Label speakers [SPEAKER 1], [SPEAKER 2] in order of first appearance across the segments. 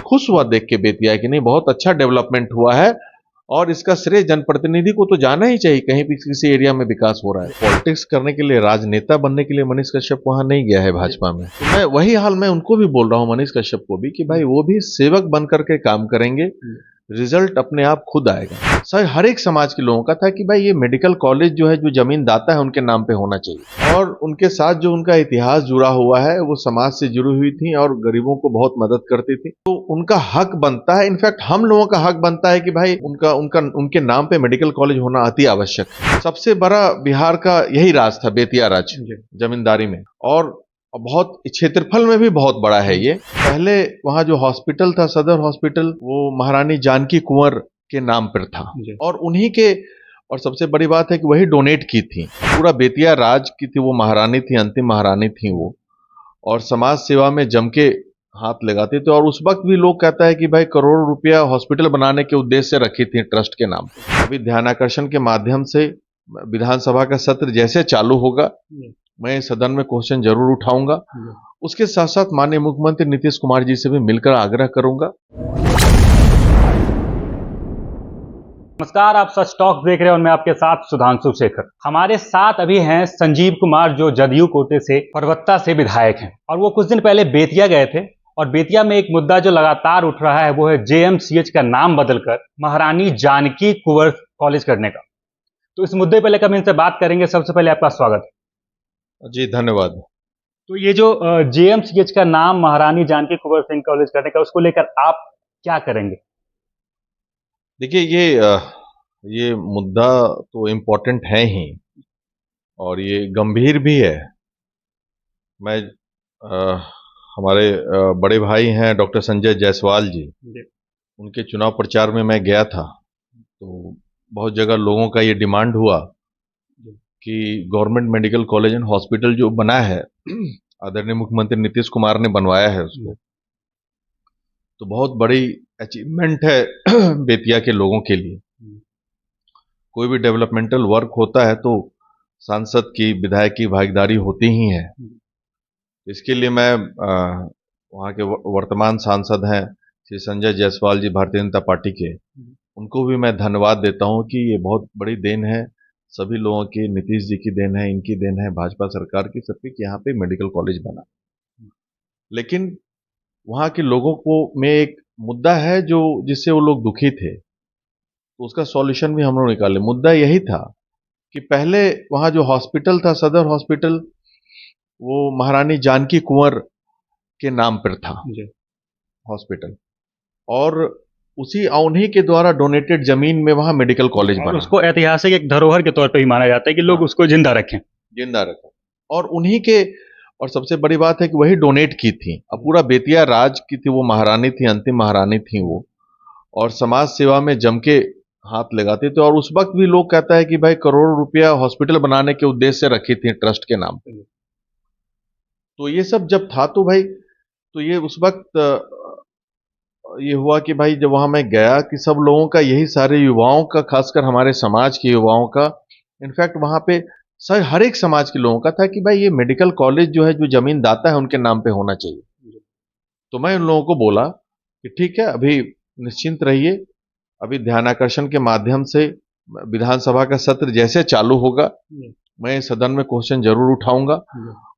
[SPEAKER 1] खुश हुआ देख के बेतिया कि नहीं बहुत अच्छा डेवलपमेंट हुआ है और इसका श्रेय जनप्रतिनिधि को तो जाना ही चाहिए कहीं भी किसी एरिया में विकास हो रहा है। पॉलिटिक्स करने के लिए, राजनेता बनने के लिए मनीष कश्यप वहां नहीं गया है भाजपा में। तो मैं वही हाल मैं उनको भी बोल रहा हूं, मनीष कश्यप को भी, कि भाई वो भी सेवक बन करके काम करेंगे, रिजल्ट अपने आप खुद आएगा। सर हर एक समाज के लोगों का था कि भाई ये मेडिकल कॉलेज जो है, जो जमीन दाता है उनके नाम पे होना चाहिए, और उनके साथ जो उनका इतिहास जुड़ा हुआ है वो समाज से जुड़ी हुई थी और गरीबों को बहुत मदद करती थी, तो उनका हक बनता है, इनफैक्ट हम लोगों का हक बनता है कि भाई उनका उनका उनके नाम पे मेडिकल कॉलेज होना अति आवश्यक है। सबसे बड़ा बिहार का यही राज था, बेतिया राज जमींदारी में, और बहुत क्षेत्रफल में भी बहुत बड़ा है ये। पहले वहाँ जो हॉस्पिटल था, सदर हॉस्पिटल, वो महारानी जानकी कुंवर के नाम पर था, और उन्हीं के, और सबसे बड़ी बात है कि वही डोनेट की थी। पूरा बेतिया राज की थी वो महारानी थी, अंतिम महारानी थी वो, और समाज सेवा में जम के हाथ लगाते थे। और उस वक्त भी लोग कहता है कि भाई करोड़ों रुपया हॉस्पिटल बनाने के उद्देश्य से रखी थी ट्रस्ट के नाम। अभी ध्यानाकर्षण के माध्यम से विधानसभा का सत्र जैसे चालू होगा, मैं सदन में क्वेश्चन जरूर उठाऊंगा। उसके साथ साथ माननीय मुख्यमंत्री नीतीश कुमार जी से भी मिलकर आग्रह करूंगा।
[SPEAKER 2] नमस्कार, आप सच टॉक देख रहे हैं और मैं आपके साथ सुधांशु शेखर। हमारे साथ अभी हैं संजीव कुमार, जो जदयू कोटे से परबत्ता से विधायक हैं, और वो कुछ दिन पहले बेतिया गए थे। और बेतिया में एक मुद्दा जो लगातार उठ रहा है वो है जेएमसीएच का नाम बदलकर महारानी जानकी कुंवर कॉलेज करने का। तो इस मुद्दे पर लेकर हम इनसे बात करेंगे। सबसे पहले आपका स्वागत है
[SPEAKER 1] जी। धन्यवाद।
[SPEAKER 2] तो ये जो जेएमसीएच का नाम महारानी जानकी कुंवर सिंह कॉलेज करने का, उसको लेकर आप क्या करेंगे?
[SPEAKER 1] देखिए, ये मुद्दा तो इम्पोर्टेंट है ही, और ये गंभीर भी है। मैं हमारे बड़े भाई हैं डॉक्टर संजय जायसवाल जी, उनके चुनाव प्रचार में मैं गया था, तो बहुत जगह लोगों का ये डिमांड हुआ कि government medical college and hospital जो बना है, आदरणीय मुख्यमंत्री नीतीश कुमार ने बनवाया है उसको, तो बहुत बड़ी अचीवमेंट है बेतिया के लोगों के लिए। कोई भी डेवलपमेंटल वर्क होता है तो सांसद की, विधायक की भागीदारी होती ही है। इसके लिए मैं वहाँ के वर्तमान सांसद हैं श्री संजय जायसवाल जी, भारतीय जनता पार्टी के, उनको भी मैं धन्यवाद देता हूँ कि ये बहुत बड़ी देन है सभी लोगों की, नीतीश जी की देन है, इनकी देन है, भाजपा सरकार की, सबकी, कि यहाँ पे मेडिकल कॉलेज बना। लेकिन वहाँ के लोगों को में एक मुद्दा है जो जिससे वो लोग दुखी थे, तो उसका सॉल्यूशन भी हम लोग निकाले। मुद्दा यही था कि पहले वहाँ जो हॉस्पिटल था, सदर हॉस्पिटल, वो महारानी जानकी कुंवर के नाम पर था हॉस्पिटल, और उन्हीं के द्वारा डोनेटेड जमीन में वहाँ मेडिकल कॉलेज बना।
[SPEAKER 2] उसको ऐतिहासिक एक धरोहर के तौर पर ही माना जाता है कि लोग उसको जिंदा रखें।
[SPEAKER 1] और उन्हीं के, और सबसे बड़ी बात है कि वही डोनेट की थी। अब पूरा बेतिया राज की थी वो महारानी थी, अंतिम महारानी थी वो, और समाज सेवा में जम के हाथ लगाते थे। और उस वक्त भी लोग कहता है कि भाई करोड़ों रुपया हॉस्पिटल बनाने के उद्देश्य से रखी थी ट्रस्ट के नाम पे। तो ये सब जब था तो भाई, तो ये उस वक्त ये हुआ कि भाई जब वहां मैं गया कि सब लोगों का, यही सारे युवाओं का, खासकर हमारे समाज के युवाओं का, इनफैक्ट वहां पे सर हर एक समाज के लोगों का था कि भाई ये मेडिकल कॉलेज जो है, जो जमीन दाता है उनके नाम पे होना चाहिए। तो मैं उन लोगों को बोला कि ठीक है, अभी निश्चिंत रहिए, अभी ध्यानाकर्षण के माध्यम से विधानसभा का सत्र जैसे चालू होगा, मैं सदन में क्वेश्चन जरूर उठाऊंगा।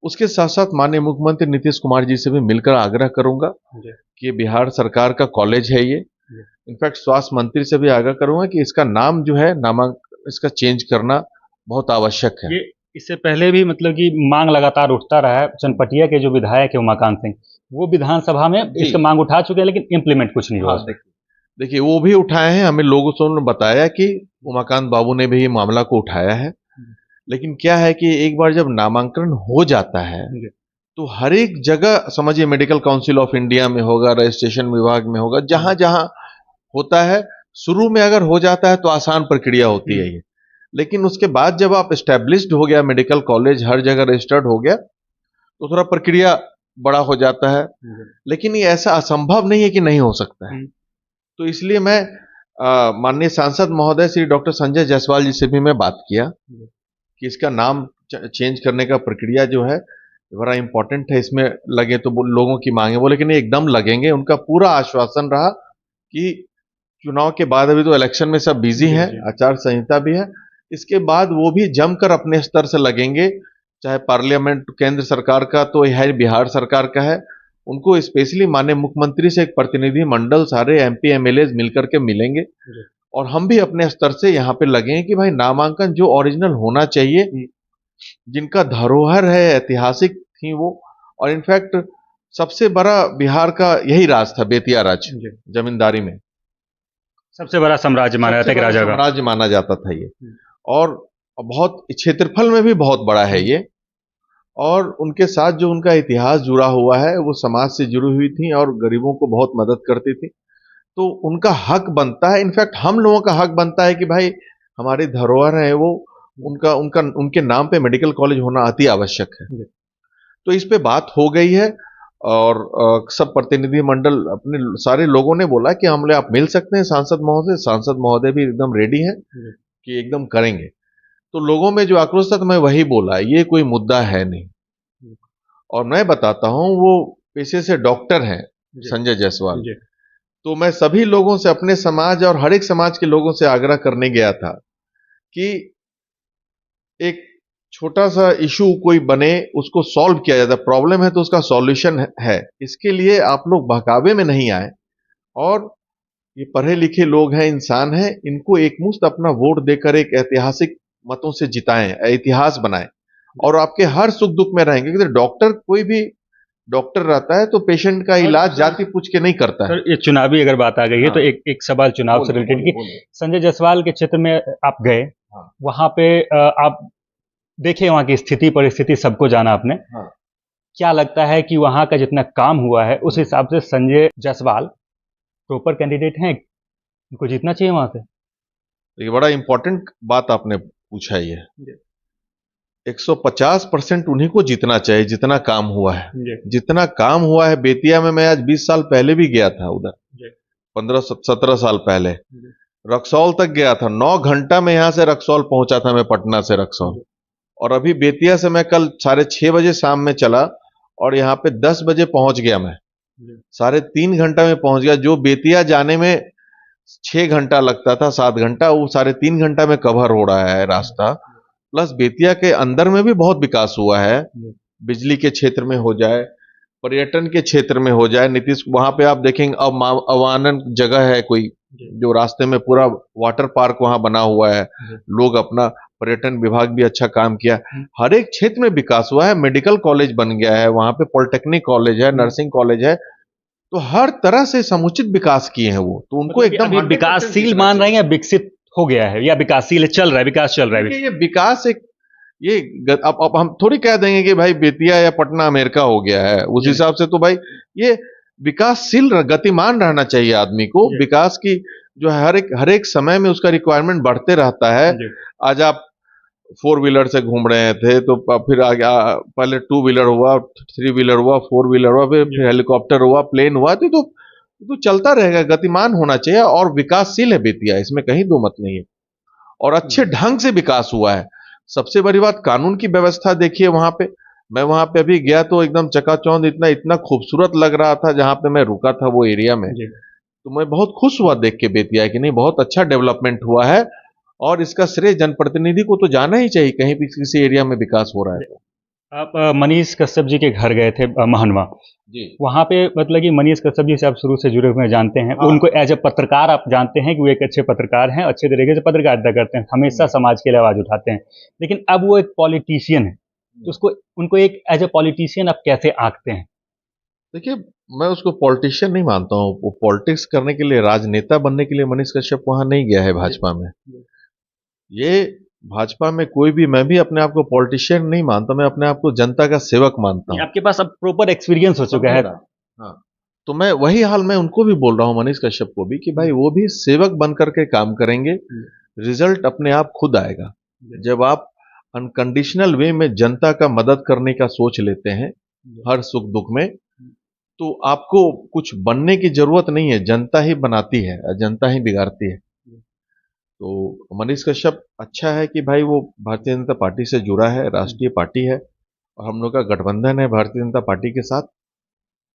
[SPEAKER 1] उसके साथ साथ माननीय मुख्यमंत्री नीतीश कुमार जी से भी मिलकर आग्रह करूंगा कि ये बिहार सरकार का कॉलेज है ये। इनफैक्ट स्वास्थ्य मंत्री से भी आग्रह करूंगा कि इसका नाम जो है, इसका चेंज करना बहुत आवश्यक है।
[SPEAKER 2] ये इससे पहले भी मतलब कि मांग लगातार उठता रहा है। चनपटिया के जो विधायक है उमाकांत सिंह, वो विधानसभा में इसका मांग उठा चुके हैं, लेकिन इंप्लीमेंट कुछ नहीं हुआ।
[SPEAKER 1] देखिए, वो भी उठाए हैं, हमें लोगों से बताया कि उमाकांत बाबू ने भी ये मामला को उठाया है। लेकिन क्या है कि एक बार जब नामांकन हो जाता है तो हर एक जगह, समझिए मेडिकल काउंसिल ऑफ इंडिया में होगा, रजिस्ट्रेशन विभाग में होगा, जहां जहां होता है, शुरू में अगर हो जाता है तो आसान प्रक्रिया होती है ये। लेकिन उसके बाद जब आप एस्टेब्लिश्ड हो गया, मेडिकल कॉलेज हर जगह रजिस्टर्ड हो गया, तो थोड़ा प्रक्रिया बड़ा हो जाता है। लेकिन ये ऐसा असंभव नहीं है कि नहीं हो सकता है। तो इसलिए मैं माननीय सांसद महोदय श्री डॉक्टर संजय जायसवाल जी से भी मैं बात किया कि इसका नाम चेंज करने का प्रक्रिया जो है, ये बड़ा इंपॉर्टेंट है, इसमें लगे तो लोगों की मांगे बोले कि नहीं एकदम लगेंगे। उनका पूरा आश्वासन रहा कि चुनाव के बाद, अभी तो इलेक्शन में सब बिजी हैं, आचार संहिता भी है, इसके बाद वो भी जमकर अपने स्तर से लगेंगे। चाहे पार्लियामेंट केंद्र सरकार का तो है, बिहार सरकार का है, उनको स्पेशली माननीय मुख्यमंत्री से एक प्रतिनिधि मंडल सारे एमपी एमएलए मिलकर के मिलेंगे और हम भी अपने स्तर से यहाँ पे लगेंगे कि भाई नामांकन जो ओरिजिनल होना चाहिए, जिनका धरोहर है, ऐतिहासिक थी वो। और इनफैक्ट सबसे बड़ा बिहार का यही राज था, बेतिया राज, जमींदारी में
[SPEAKER 2] सबसे बड़ा साम्राज्य माना जाता है, राजा का
[SPEAKER 1] साम्राज्य माना जाता था ये। और बहुत क्षेत्रफल में भी बहुत बड़ा है ये। और उनके साथ जो उनका इतिहास जुड़ा हुआ है, वो समाज से जुड़ी हुई थी और गरीबों को बहुत मदद करती थी। तो उनका हक बनता है, इनफैक्ट हम लोगों का हक बनता है कि भाई हमारी धरोहर है वो, उनका उनका उनके नाम पे मेडिकल कॉलेज होना अति आवश्यक है। तो इस पे बात हो गई है और सब प्रतिनिधि मंडल अपने सारे लोगों ने बोला कि हमले आप मिल सकते हैं सांसद महोदय भी एकदम रेडी हैं कि एकदम करेंगे। तो लोगों में जो आक्रोश था, तो मैं वही बोला, ये कोई मुद्दा है नहीं। और मैं बताता हूं, वो पेशे से डॉक्टर हैं संजय जायसवाल। तो मैं सभी लोगों से, अपने समाज और हर एक समाज के लोगों से आग्रह करने गया था कि एक छोटा सा इशू कोई बने, उसको सॉल्व किया जाता, प्रॉब्लम है तो उसका सॉल्यूशन है। इसके लिए आप लोग बहकावे में नहीं आए और ये पढ़े लिखे लोग हैं, इंसान हैं, इनको एकमुश्त अपना वोट देकर एक ऐतिहासिक मतों से जिताएं, इतिहास बनाएं और आपके हर सुख दुख में रहेंगे। क्योंकि डॉक्टर, कोई भी डॉक्टर रहता है तो पेशेंट का इलाज जाति पूछ के नहीं करता है।
[SPEAKER 2] सर, ये चुनावी अगर बात आ गई है तो एक सवाल चुनाव से रिलेटेड कि संजय जायसवाल के क्षेत्र में आप गए, वहां पे आप देखे, वहां की स्थिति परिस्थिति सबको जाना आपने। क्या लगता है कि वहां का जितना काम हुआ है उस हिसाब से संजय जायसवाल प्रॉपर कैंडिडेट हैं, उनको जीतना चाहिए वहां से?
[SPEAKER 1] ये बड़ा इंपॉर्टेंट बात आपने पूछा। ये 150% उन्हीं को जीतना चाहिए जितना काम हुआ है। जितना काम हुआ है बेतिया में, मैं आज 20 साल पहले भी गया था उधर, 15-17 साल पहले रक्सौल तक गया था। 9 घंटा में यहां से रक्सौल पहुंचा था मैं, पटना से रक्सौल। और अभी बेतिया से मैं कल 6:30 बजे शाम में चला और यहाँ पे 10 बजे पहुंच गया मैं। 3.5 घंटा में पहुंच गया। जो बेतिया जाने में 6 घंटा लगता था, 7 घंटा, वो 3.5 घंटा में कवर हो रहा है रास्ता। प्लस बेतिया के अंदर में भी बहुत विकास हुआ है, बिजली के क्षेत्र में हो जाए, पर्यटन के क्षेत्र में हो जाए। नीतीश, वहां पे आप देखेंगे अवानन जगह है कोई, जो रास्ते में पूरा वाटर पार्क वहां बना हुआ है। लोग अपना, पर्यटन विभाग भी अच्छा काम किया। हर एक क्षेत्र में विकास हुआ है। मेडिकल कॉलेज बन गया है वहां पे, पॉलिटेक्निक कॉलेज है, नर्सिंग कॉलेज है। तो हर तरह से समुचित विकास किए हैं वो। तो उनको एकदम
[SPEAKER 2] विकासशील मान रहे हैं या विकसित हो गया है, या विकासशील चल रहा है, विकास चल रहा है?
[SPEAKER 1] ये विकास एक, ये अब हम थोड़ी कह देंगे कि भाई बेतिया या पटना अमेरिका हो गया है। उस हिसाब से तो भाई ये विकासशील, गतिमान रहना चाहिए आदमी को। विकास की जो है हर एक समय में उसका रिक्वायरमेंट बढ़ते रहता है। आज आप 4 व्हीलर से घूम रहे थे, तो फिर आगे पहले 2 व्हीलर हुआ, 3 व्हीलर हुआ, 4 व्हीलर हुआ, फिर हेलीकॉप्टर हुआ, प्लेन हुआ। तो चलता रहेगा, गतिमान होना चाहिए। और विकासशील है बेतिया, इसमें कहीं दो मत नहीं है। और अच्छे ढंग से विकास हुआ है। सबसे बड़ी बात, कानून की व्यवस्था देखिए वहां पे। मैं वहां पे अभी गया तो एकदम चकाचौंध, इतना खूबसूरत लग रहा था जहां पे मैं रुका था वो एरिया में। तो मैं बहुत खुश हुआ देख के बेतिया कि नहीं, बहुत अच्छा डेवलपमेंट हुआ है। और इसका श्रेय जनप्रतिनिधि को तो जाना ही चाहिए, कहीं भी किसी एरिया में विकास हो रहा है तो।
[SPEAKER 2] आप मनीष कश्यप जी के घर गए थे महनवा जी, वहां पे मतलब कि मनीष कश्यप जी से आप शुरू से जुड़े हुए जानते हैं। उनको एज ए पत्रकार आप जानते हैं कि वो एक अच्छे पत्रकार हैं, अच्छे तरीके से पत्रकारिता करते हैं, हमेशा समाज के लिए आवाज उठाते हैं। लेकिन अब वो एक पॉलिटिशियन है, तो उसको, उनको एक एज ए पॉलिटिशियन आप कैसे आंकते हैं?
[SPEAKER 1] देखिए, मैं उसको पॉलिटिशियन नहीं मानता हूँ। वो पॉलिटिक्स करने के लिए, राजनेता बनने के लिए मनीष कश्यप वहां नहीं गया है भाजपा में। ये भाजपा में कोई भी, मैं भी अपने आप को पॉलिटिशियन नहीं मानता, मैं अपने आप को जनता का सेवक मानता हूँ।
[SPEAKER 2] आपके पास अब प्रॉपर एक्सपीरियंस हो चुका है।
[SPEAKER 1] हाँ, तो मैं वही हाल मैं उनको भी बोल रहा हूँ, मनीष कश्यप को भी, कि भाई वो भी सेवक बन करके काम करेंगे। रिजल्ट अपने आप खुद आएगा। जब आप अनकंडीशनल वे में जनता का मदद करने का सोच लेते हैं हर सुख दुख में, तो आपको कुछ बनने की जरूरत नहीं है। जनता ही बनाती है, जनता ही बिगाड़ती है। तो मनीष कश्यप अच्छा है कि भाई वो भारतीय जनता पार्टी से जुड़ा है, राष्ट्रीय पार्टी है और हम लोग का गठबंधन है भारतीय जनता पार्टी के साथ,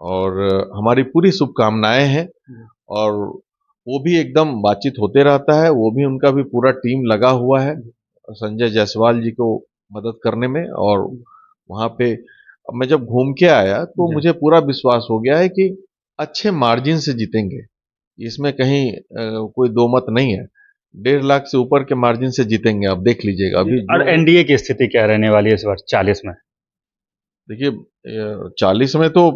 [SPEAKER 1] और हमारी पूरी शुभकामनाएं हैं। और वो भी एकदम बातचीत होते रहता है, वो भी, उनका भी पूरा टीम लगा हुआ है संजय जायसवाल जी को मदद करने में। और वहाँ पे अब मैं जब घूम के आया तो मुझे पूरा विश्वास हो गया है कि अच्छे मार्जिन से जीतेंगे। इसमें कहीं कोई दो मत नहीं है। 1.5 लाख से ऊपर के मार्जिन से जीतेंगे, आप देख लीजिएगा अभी
[SPEAKER 2] और
[SPEAKER 1] जो।
[SPEAKER 2] एनडीए की स्थिति क्या रहने वाली है इस बार 40 में?
[SPEAKER 1] देखिए, 40 में तो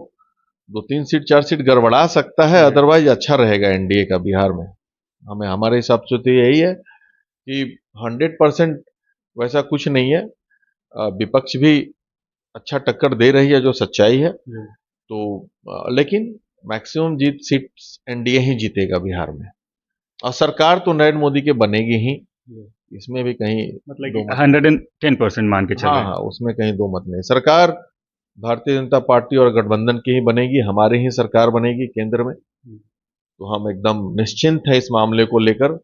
[SPEAKER 1] 2-3 सीट 4 सीट गड़बड़ा सकता है, अदरवाइज अच्छा रहेगा एनडीए का बिहार में। हमें, हमारे हिसाब से तो यही है कि 100% वैसा कुछ नहीं है। विपक्ष भी अच्छा टक्कर दे रही है, जो सच्चाई है। तो लेकिन मैक्सिमम जीत सीट एनडीए ही जीतेगा बिहार में। और सरकार तो नरेंद्र मोदी के बनेगी ही, इसमें भी कहीं
[SPEAKER 2] मतलब
[SPEAKER 1] दो
[SPEAKER 2] कि
[SPEAKER 1] मत।
[SPEAKER 2] 110% मान के चल
[SPEAKER 1] हाँ
[SPEAKER 2] रहे हैं।
[SPEAKER 1] हाँ, उसमें कहीं दो मत नहीं। सरकार भारतीय जनता पार्टी और गठबंधन की ही बनेगी, हमारी ही सरकार बनेगी केंद्र में। तो हम एकदम निश्चिंत हैं इस मामले को लेकर।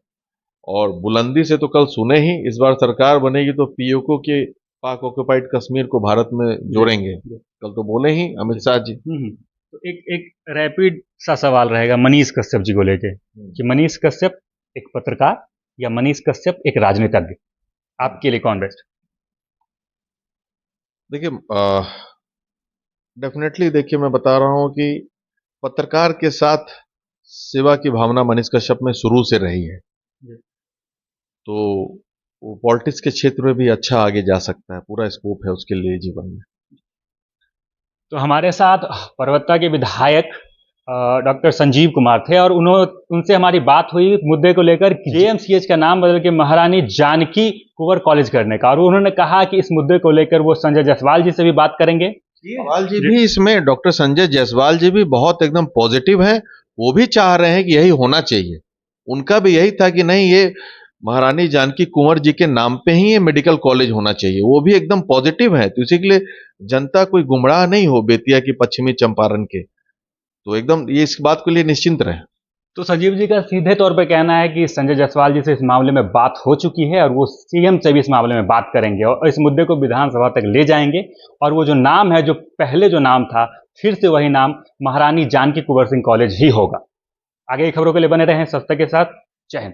[SPEAKER 1] और बुलंदी से तो कल सुने ही, इस बार सरकार बनेगी तो पीओके के, पाक ऑक्युपाइड कश्मीर को भारत में जोड़ेंगे, कल तो बोले ही अमित शाह जी।
[SPEAKER 2] तो एक एक रैपिड सा सवाल रहेगा मनीष कश्यप जी को लेके कि मनीष कश्यप एक पत्रकार या मनीष कश्यप एक राजनीतिज्ञ, आपके लिए कौन बेस्ट?
[SPEAKER 1] देखिए, डेफिनेटली, देखिए मैं बता रहा हूं कि पत्रकार के साथ सेवा की भावना मनीष कश्यप में शुरू से रही है। तो वो पॉलिटिक्स के क्षेत्र में भी अच्छा आगे जा सकता है, पूरा स्कोप है उसके लिए जीवन में।
[SPEAKER 2] तो हमारे साथ परवत्ता के विधायक डॉक्टर संजीव कुमार थे और उनसे हमारी बात हुई मुद्दे को लेकर जेएमसीएच का नाम बदल के महारानी जानकी कुंवर कॉलेज करने का, और उन्होंने कहा कि इस मुद्दे को लेकर वो संजय जायसवाल जी से भी बात करेंगे।
[SPEAKER 1] जायसवाल जी भी इसमें, डॉक्टर संजय जायसवाल जी भी बहुत एकदम पॉजिटिव हैं। वो भी चाह रहे हैं कि यही होना चाहिए। उनका भी यही था कि नहीं, ये महारानी जानकी कुंवर जी के नाम पे ही ये मेडिकल कॉलेज होना चाहिए। वो भी एकदम पॉजिटिव है। तो इसी के लिए जनता कोई गुमराह नहीं हो बेतिया की, पश्चिमी चंपारण के। तो एकदम ये इस बात के लिए निश्चिंत रहे।
[SPEAKER 2] तो संजीव जी का सीधे तौर पर कहना है कि संजय जायसवाल जी से इस मामले में बात हो चुकी है और वो सीएम से भी इस मामले में बात करेंगे और इस मुद्दे को विधानसभा तक ले जाएंगे। और वो जो नाम है, जो पहले जो नाम था, फिर से वही नाम महारानी जानकी कुंवर सिंह कॉलेज ही होगा। आगे की खबरों के लिए बने रहें सत्य के साथ। जय हिंद।